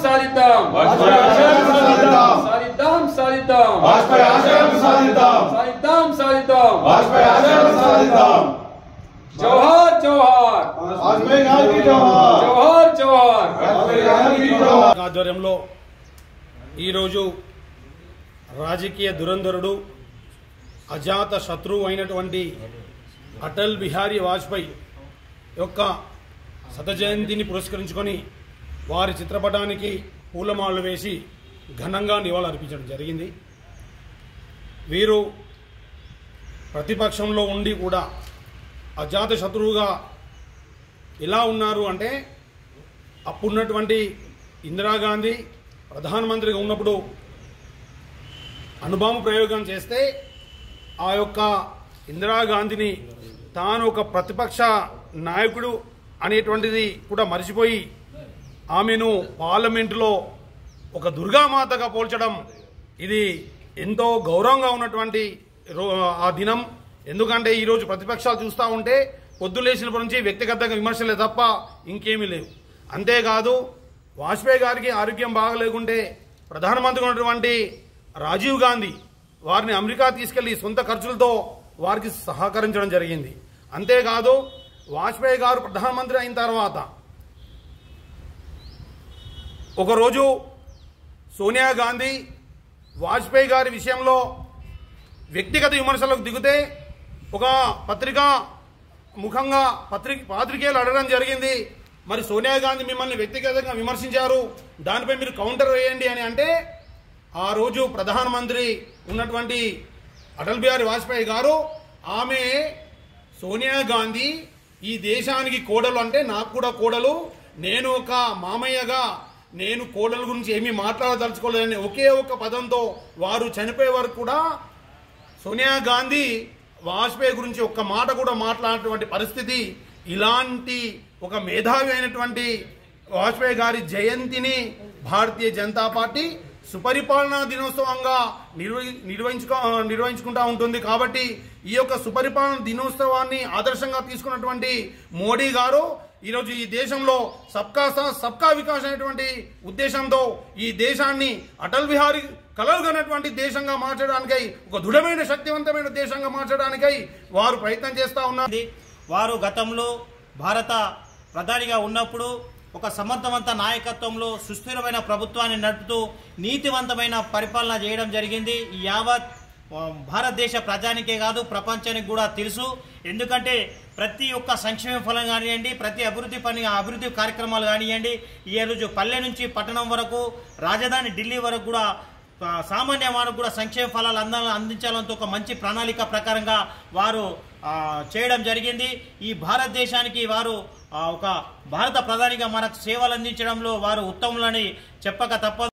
సాధిద్దాం సాధిద్దాం సాధిద్దాం సాధిద్దాం సాధిద్దాం జోహార్ జోహార్ జోహార్ జోహార్ ఆధ్వర్యంలో ఈరోజు రాజకీయ దురంధరుడు అజాత శత్రువు అయినటువంటి అటల్ బిహారీ వాజ్పేయి యొక్క శత జయంతిని పురస్కరించుకొని వారి చిత్రపటానికి పూలమాలలు వేసి ఘనంగా నివాళులర్పించడం జరిగింది. వీరు ప్రతిపక్షంలో ఉండి కూడా అజాత శత్రువుగా ఎలా ఉన్నారు అంటే, అప్పుడున్నటువంటి ఇందిరాగాంధీ ప్రధానమంత్రిగా ఉన్నప్పుడు అణుబాంబు ప్రయోగం చేస్తే ఆ యొక్క ఇందిరాగాంధీని తాను ఒక ప్రతిపక్ష నాయకుడు అనేటువంటిది కూడా మర్చిపోయి ఆమెను పార్లమెంటులో ఒక దుర్గామాతగా పోల్చడం ఇది ఎంతో గౌరవంగా ఉన్నటువంటి ఆ దినం. ఎందుకంటే ఈరోజు ప్రతిపక్షాలు చూస్తూ ఉంటే పొద్దులేసినప్పటి నుంచి వ్యక్తిగతంగా విమర్శలే తప్ప ఇంకేమీ లేవు. అంతేకాదు వాజ్పేయి గారికి ఆరోగ్యం బాగలేకుంటే ప్రధానమంత్రి ఉన్నటువంటి రాజీవ్ గాంధీ వారిని అమెరికా తీసుకెళ్లి సొంత ఖర్చులతో వారికి సహకరించడం జరిగింది. అంతేకాదు వాజ్పేయి గారు ప్రధానమంత్రి అయిన తర్వాత ఒకరోజు సోనియా గాంధీ వాజ్పేయి గారి విషయంలో వ్యక్తిగత విమర్శలకు దిగితే ఒక పత్రికా ముఖంగా పాత్రికేయులు అడగడం జరిగింది, మరి సోనియా గాంధీ మిమ్మల్ని వ్యక్తిగతంగా విమర్శించారు, దానిపై మీరు కౌంటర్ వేయండి అని అంటే ఆ రోజు ప్రధానమంత్రి ఉన్నటువంటి అటల్ బిహారీ వాజ్పేయి గారు ఆమె సోనియా గాంధీ ఈ దేశానికి కోడలు అంటే నాకు కూడా కోడలు, నేను ఒక మామయ్యగా నేను కోడల గురించి ఏమీ మాట్లాడదలుచుకోలేదని ఒకే ఒక పదంతో వారు చనిపోయే వరకు కూడా సోనియా గాంధీ వాజ్పేయి గురించి ఒక్క మాట కూడా మాట్లాడినటువంటి పరిస్థితి. ఇలాంటి ఒక మేధావి అయినటువంటి వాజ్పేయి గారి జయంతిని భారతీయ జనతా పార్టీ సుపరిపాలనా దినోత్సవంగా నిర్వహించుకుంటా ఉంటుంది. కాబట్టి ఈ యొక్క సుపరిపాలన దినోత్సవాన్ని ఆదర్శంగా తీసుకున్నటువంటి మోడీ గారు ఈరోజు ఈ దేశంలో సబ్కా సాత్ సబ్కా వికాస్ అనేటువంటి ఉద్దేశంతో ఈ దేశాన్ని అటల్ బిహారీ కలలుగన్నటువంటి దేశంగా మార్చడానికై, ఒక దృఢమైన శక్తివంతమైన దేశంగా మార్చడానికై వారు ప్రయత్నం చేస్తూ ఉన్నారు. వారు గతంలో భారత ప్రధానిగా ఉన్నప్పుడు ఒక సమర్థవంత నాయకత్వంలో సుస్థిరమైన ప్రభుత్వాన్ని నడుపుతూ నీతివంతమైన పరిపాలన చేయడం జరిగింది. ఈ యావత్ భారతదేశ ప్రజానికే కాదు ప్రపంచానికి కూడా తెలుసు. ఎందుకంటే ప్రతి ఒక్క సంక్షేమ ఫలం కానివ్వండి, ప్రతి అభివృద్ధి కార్యక్రమాలు కానివ్వండి, ఈ రోజు పల్లె నుంచి పట్టణం వరకు, రాజధాని ఢిల్లీ వరకు కూడా సామాన్య మానవులకు కూడా సంక్షేమ ఫలాలు అందించాలంటూ ఒక మంచి ప్రణాళిక ప్రకారంగా వారు చేయడం జరిగింది. ఈ భారతదేశానికి వారు ఒక భారత ప్రధానిగా మనకు సేవలు అందించడంలో వారు ఉత్తములని చెప్పక తప్పదు.